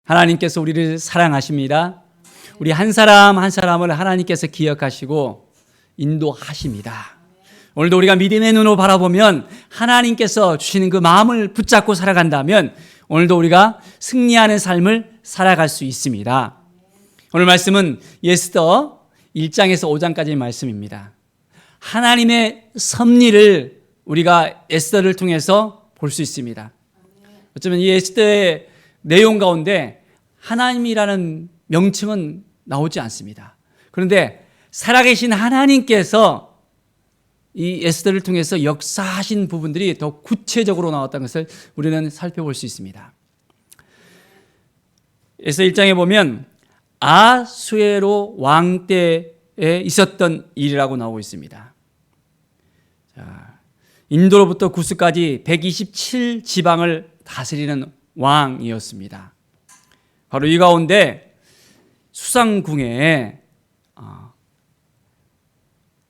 하나님께서 우리를 사랑하십니다. 우리 한 사람 한 사람을 하나님께서 기억하시고 인도하십니다. 오늘도 우리가 믿음의 눈으로 바라보면 하나님께서 주시는 그 마음을 붙잡고 살아간다면 오늘도 우리가 승리하는 삶을 살아갈 수 있습니다. 오늘 말씀은 에스더 1장에서 5장까지의 말씀입니다. 하나님의 섭리를 우리가 에스더를 통해서 볼 수 있습니다. 어쩌면 이 에스더의 내용 가운데 하나님이라는 명칭은 나오지 않습니다. 그런데 살아계신 하나님께서 이 에스더를 통해서 역사하신 부분들이 더 구체적으로 나왔다는 것을 우리는 살펴볼 수 있습니다. 에스더 1장에 보면 아수에로 왕 때에 있었던 일이라고 나오고 있습니다. 자, 인도로부터 구스까지 127지방을 다스리는 왕이었습니다. 바로 이 가운데 수상궁에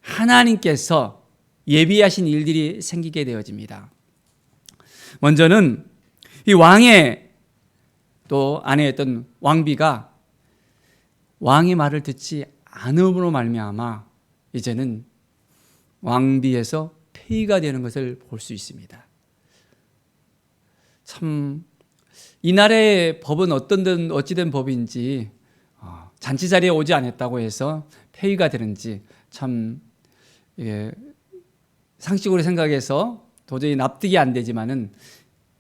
하나님께서 예비하신 일들이 생기게 되어집니다. 먼저는 이 왕의 또 아내였던 왕비가 왕의 말을 듣지 않음으로 말미암아 이제는 왕비에서 폐위가 되는 것을 볼 수 있습니다. 참 이 나라의 법은 어찌된 법인지 잔치 자리에 오지 않았다고 해서 폐위가 되는지 참 상식으로 생각해서 도저히 납득이 안 되지만은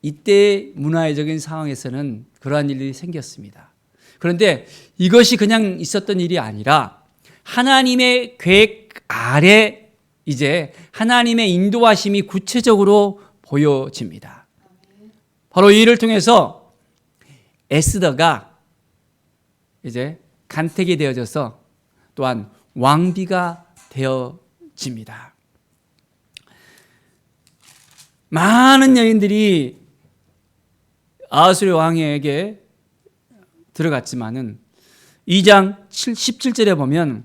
이때 문화적인 상황에서는 그러한 일이 생겼습니다. 그런데 이것이 그냥 있었던 일이 아니라 하나님의 계획 아래 이제 하나님의 인도하심이 구체적으로 보여집니다. 바로 이 일을 통해서 에스더가 이제 간택이 되어져서 또한 왕비가 되어집니다. 많은 여인들이 아수르 왕에게 들어갔지만은 2장 17절에 보면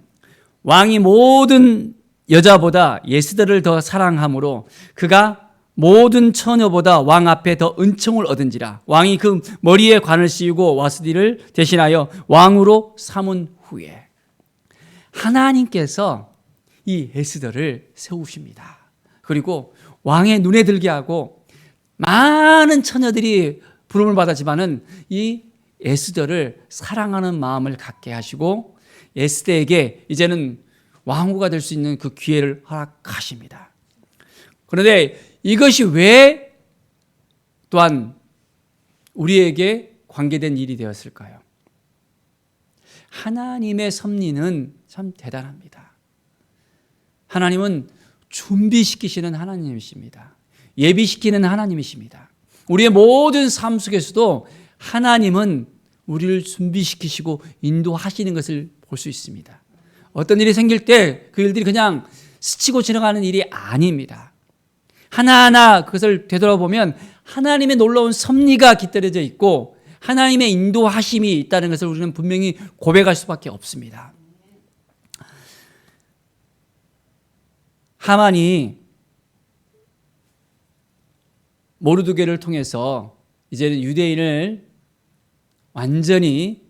왕이 모든 여자보다 에스더를 더 사랑함으로 그가 모든 처녀보다 왕 앞에 더 은총을 얻은지라. 왕이 그 머리에 관을 씌우고 와스디를 대신하여 왕으로 삼은 후에 하나님께서 이 에스더를 세우십니다. 그리고 왕의 눈에 들게 하고 많은 처녀들이 부름을 받았지만은 이 에스더를 사랑하는 마음을 갖게 하시고 에스더에게 이제는 왕후가 될 수 있는 그 기회를 허락하십니다. 그런데 이것이 왜 또한 우리에게 관계된 일이 되었을까요? 하나님의 섭리는 참 대단합니다. 하나님은 준비시키시는 하나님이십니다. 예비시키는 하나님이십니다. 우리의 모든 삶 속에서도 하나님은 우리를 준비시키시고 인도하시는 것을 볼 수 있습니다. 어떤 일이 생길 때 그 일들이 그냥 스치고 지나가는 일이 아닙니다. 하나하나 그것을 되돌아보면 하나님의 놀라운 섭리가 깃들여져 있고 하나님의 인도하심이 있다는 것을 우리는 분명히 고백할 수밖에 없습니다. 하만이 모르드게를 통해서 이제는 유대인을 완전히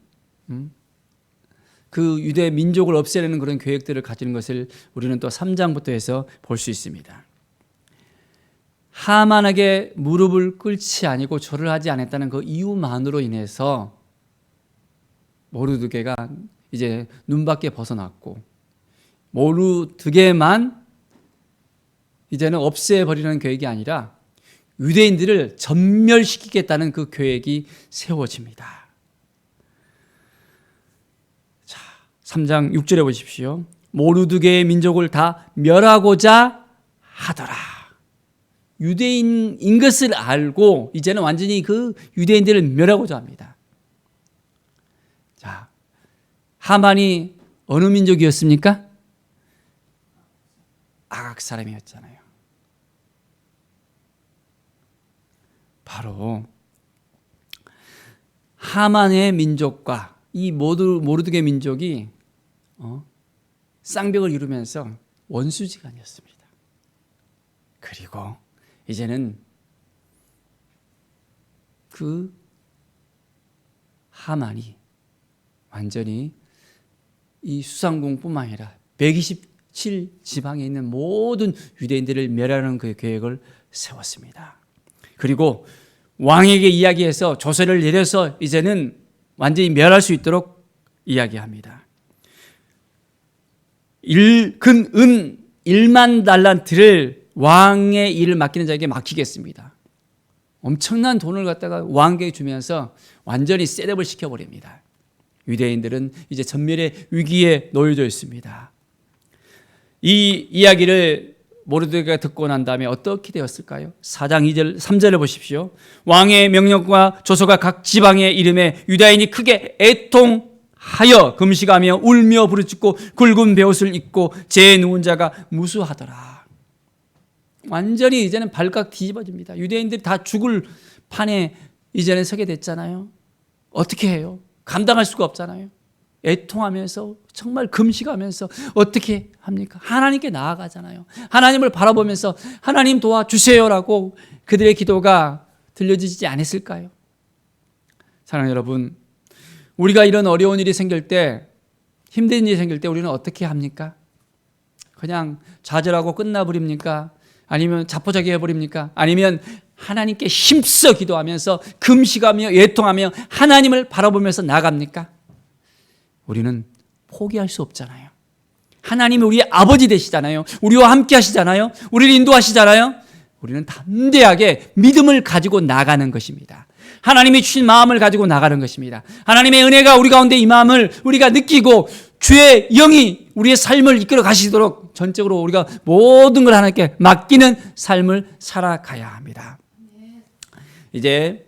그 유대 민족을 없애려는 그런 계획들을 가지는 것을 우리는 또 3장부터 해서 볼 수 있습니다. 하만에게 무릎을 꿇지 아니고 절을 하지 않았다는 그 이유만으로 인해서 모르드게가 이제 눈밖에 벗어났고 모르드게만 이제는 없애버리는 계획이 아니라 유대인들을 전멸시키겠다는 그 계획이 세워집니다. 자, 3장 6절에 보십시오. 모르드게의 민족을 다 멸하고자 하더라. 유대인인 것을 알고 이제는 완전히 그 유대인들을 멸하고자 합니다. 자, 하만이 어느 민족이었습니까? 아각 사람이었잖아요. 바로 하만의 민족과 이 모르드게 민족이 쌍벽을 이루면서 원수지간이었습니다. 그리고 이제는 그 하만이 완전히 이 수상궁뿐만 아니라 127 지방에 있는 모든 유대인들을 멸하는 그 계획을 세웠습니다. 그리고 왕에게 이야기해서 조세를 내려서 이제는 완전히 멸할 수 있도록 이야기합니다. 은 1만 달란트를 왕의 일을 맡기는 자에게 맡기겠습니다. 엄청난 돈을 갖다가 왕에게 주면서 완전히 셋업을 시켜버립니다. 유대인들은 이제 전멸의 위기에 놓여져 있습니다. 이 이야기를 모르드게가 듣고 난 다음에 어떻게 되었을까요? 4장 2절 3절을 보십시오. 왕의 명령과 조서가 각 지방의 이름에 유다인이 크게 애통하여 금식하며 울며 부르짖고 굵은 베옷을 입고 제 누운 자가 무수하더라. 완전히 이제는 발칵 뒤집어집니다. 유대인들이 다 죽을 판에 이제는 서게 됐잖아요. 어떻게 해요? 감당할 수가 없잖아요. 애통하면서 정말 금식하면서 어떻게 합니까? 하나님께 나아가잖아요. 하나님을 바라보면서 하나님 도와주세요라고 그들의 기도가 들려지지 않았을까요? 사랑하는 여러분, 우리가 이런 어려운 일이 생길 때, 힘든 일이 생길 때 우리는 어떻게 합니까? 그냥 좌절하고 끝나버립니까? 아니면 자포자기 해버립니까? 아니면 하나님께 힘써 기도하면서 금식하며 애통하며 하나님을 바라보면서 나갑니까? 우리는 포기할 수 없잖아요. 하나님이 우리의 아버지 되시잖아요. 우리와 함께 하시잖아요. 우리를 인도하시잖아요. 우리는 담대하게 믿음을 가지고 나가는 것입니다. 하나님이 주신 마음을 가지고 나가는 것입니다. 하나님의 은혜가 우리 가운데 이 마음을 우리가 느끼고 주의 영이 우리의 삶을 이끌어 가시도록 전적으로 우리가 모든 걸 하나님께 맡기는 삶을 살아가야 합니다. 이제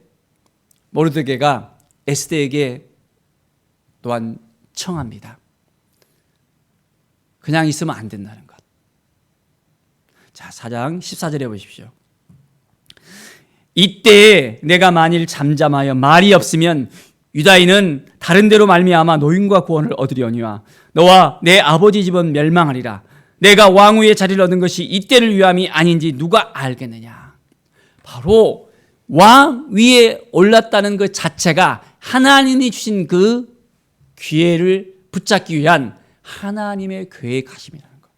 모르드게가 에스더에게 또한 청합니다. 그냥 있으면 안 된다는 것. 자, 4장 14절에 보십시오. 이때 내가 만일 잠잠하여 말이 없으면 유다인은 다른 데로 말미암아 노임과 구원을 얻으려니와 너와 내 아버지 집은 멸망하리라. 내가 왕후의 자리를 얻은 것이 이때를 위함이 아닌지 누가 알겠느냐. 바로 왕 위에 올랐다는 것 자체가 하나님이 주신 그 기회를 붙잡기 위한 하나님의 계획하심이라는 것.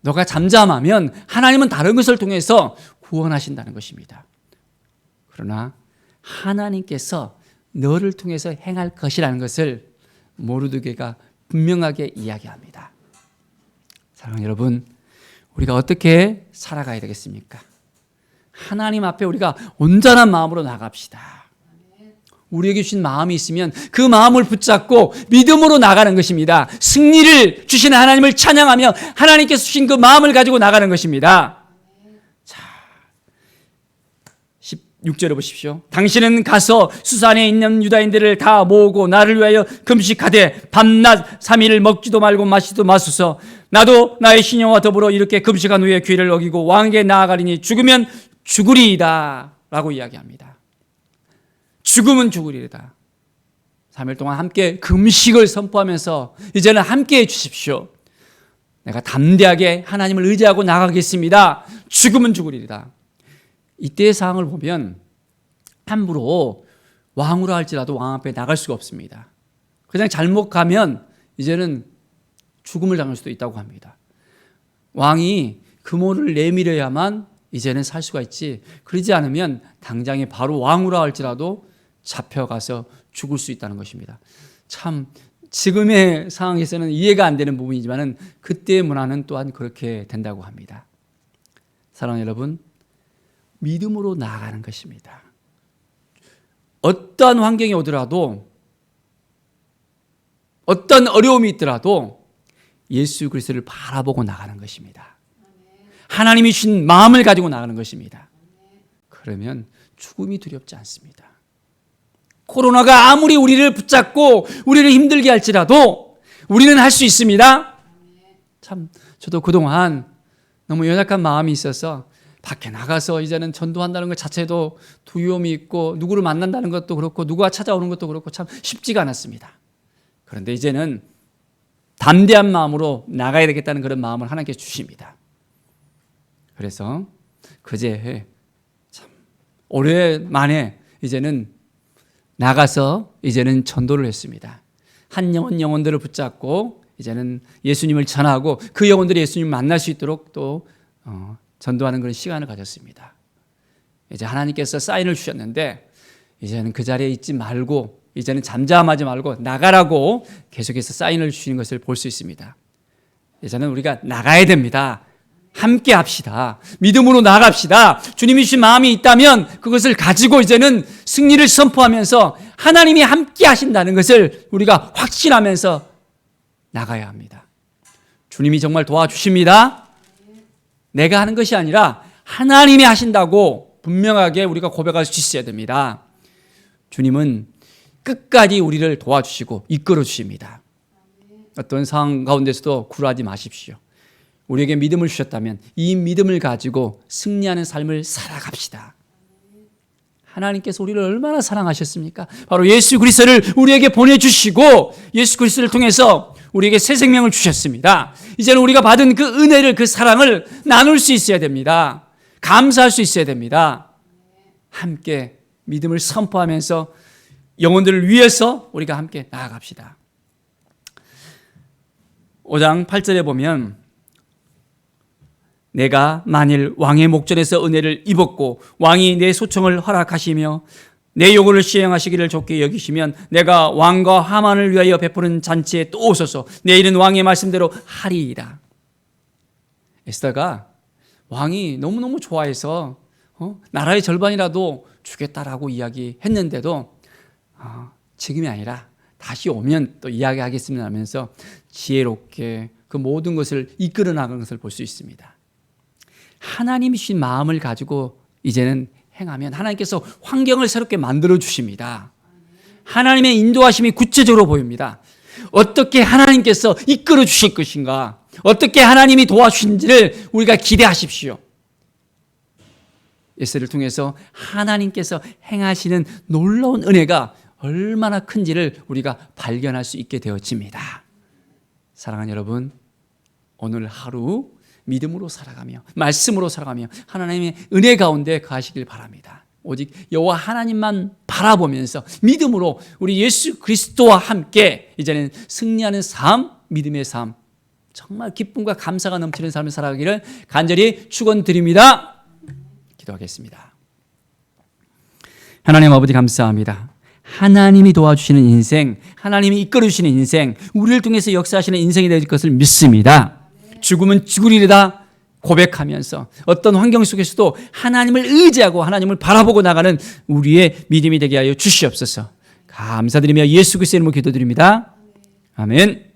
너가 잠잠하면 하나님은 다른 것을 통해서 구원하신다는 것입니다. 그러나 하나님께서 너를 통해서 행할 것이라는 것을 모르드게가 분명하게 이야기합니다. 사랑하는 여러분, 우리가 어떻게 살아가야 되겠습니까? 하나님 앞에 우리가 온전한 마음으로 나갑시다. 우리에게 주신 마음이 있으면 그 마음을 붙잡고 믿음으로 나가는 것입니다. 승리를 주시는 하나님을 찬양하며 하나님께서 주신 그 마음을 가지고 나가는 것입니다. 자, 16절을 보십시오. 당신은 가서 수산에 있는 유다인들을 다 모으고 나를 위하여 금식하되 밤낮 3일을 먹지도 말고 마시지도 마소서. 나도 나의 신령과 더불어 이렇게 금식한 후에 귀를 어기고 왕에게 나아가리니 죽으면 죽으리이다 라고 이야기합니다. 죽으면 죽으리이다. 3일 동안 함께 금식을 선포하면서 이제는 함께 해 주십시오. 내가 담대하게 하나님을 의지하고 나가겠습니다. 죽으면 죽으리이다. 이때의 상황을 보면 함부로 왕으로 할지라도 왕 앞에 나갈 수가 없습니다. 그냥 잘못 가면 이제는 죽음을 당할 수도 있다고 합니다. 왕이 금호를 내밀어야만 이제는 살 수가 있지, 그러지 않으면 당장에 바로 왕으로 할지라도 잡혀가서 죽을 수 있다는 것입니다. 참 지금의 상황에서는 이해가 안 되는 부분이지만 그때의 문화는 또한 그렇게 된다고 합니다. 사랑하는 여러분, 믿음으로 나아가는 것입니다. 어떤 환경이 오더라도, 어떤 어려움이 있더라도 예수 그리스도를 바라보고 나가는 것입니다. 하나님이 주신 마음을 가지고 나가는 것입니다. 그러면 죽음이 두렵지 않습니다. 코로나가 아무리 우리를 붙잡고 우리를 힘들게 할지라도 우리는 할 수 있습니다. 참 저도 그동안 너무 연약한 마음이 있어서 밖에 나가서 이제는 전도한다는 것 자체도 두려움이 있고 누구를 만난다는 것도 그렇고 누구가 찾아오는 것도 그렇고 참 쉽지가 않았습니다. 그런데 이제는 담대한 마음으로 나가야 되겠다는 그런 마음을 하나님께 주십니다. 그래서 그제 참 오랜만에 이제는 나가서 이제는 전도를 했습니다. 한 영혼들을 붙잡고 이제는 예수님을 전하고 그 영혼들이 예수님을 만날 수 있도록 또 전도하는 그런 시간을 가졌습니다. 이제 하나님께서 사인을 주셨는데 이제는 그 자리에 있지 말고 이제는 잠잠하지 말고 나가라고 계속해서 사인을 주시는 것을 볼 수 있습니다. 이제는 우리가 나가야 됩니다. 함께 합시다. 믿음으로 나갑시다. 주님이 주신 마음이 있다면 그것을 가지고 이제는 승리를 선포하면서 하나님이 함께 하신다는 것을 우리가 확신하면서 나가야 합니다. 주님이 정말 도와주십니다. 내가 하는 것이 아니라 하나님이 하신다고 분명하게 우리가 고백할 수 있어야 됩니다. 주님은 끝까지 우리를 도와주시고 이끌어 주십니다. 어떤 상황 가운데서도 굴하지 마십시오. 우리에게 믿음을 주셨다면 이 믿음을 가지고 승리하는 삶을 살아갑시다. 하나님께서 우리를 얼마나 사랑하셨습니까? 바로 예수 그리스도를 우리에게 보내주시고 예수 그리스도를 통해서 우리에게 새 생명을 주셨습니다. 이제는 우리가 받은 그 은혜를, 그 사랑을 나눌 수 있어야 됩니다. 감사할 수 있어야 됩니다. 함께 믿음을 선포하면서 영혼들을 위해서 우리가 함께 나아갑시다. 5장 8절에 보면 내가 만일 왕의 목전에서 은혜를 입었고 왕이 내 소청을 허락하시며 내 요구를 시행하시기를 좋게 여기시면 내가 왕과 하만을 위하여 베푸는 잔치에 또 오소서. 내일은 왕의 말씀대로 하리이다. 에스더가 왕이 너무너무 좋아해서 나라의 절반이라도 주겠다라고 이야기했는데도 지금이 아니라 다시 오면 또 이야기하겠습니다 하면서 지혜롭게 그 모든 것을 이끌어 나가는 것을 볼 수 있습니다. 하나님이 주신 마음을 가지고 이제는 행하면 하나님께서 환경을 새롭게 만들어 주십니다. 하나님의 인도하심이 구체적으로 보입니다. 어떻게 하나님께서 이끌어 주실 것인가, 어떻게 하나님이 도와주신지를 우리가 기대하십시오. 에스더를 통해서 하나님께서 행하시는 놀라운 은혜가 얼마나 큰지를 우리가 발견할 수 있게 되어집니다. 사랑하는 여러분, 오늘 하루 믿음으로 살아가며 말씀으로 살아가며 하나님의 은혜 가운데 가시길 바랍니다. 오직 여호와 하나님만 바라보면서 믿음으로 우리 예수 그리스도와 함께 이제는 승리하는 삶, 믿음의 삶, 정말 기쁨과 감사가 넘치는 삶을 살아가기를 간절히 축원드립니다. 기도하겠습니다. 하나님 아버지 감사합니다. 하나님이 도와주시는 인생, 하나님이 이끌어주시는 인생, 우리를 통해서 역사하시는 인생이 될 것을 믿습니다. 죽음은 죽으리라 고백하면서 어떤 환경 속에서도 하나님을 의지하고 하나님을 바라보고 나가는 우리의 믿음이 되게 하여 주시옵소서. 감사드리며 예수 그리스도의 이름으로 기도드립니다. 아멘.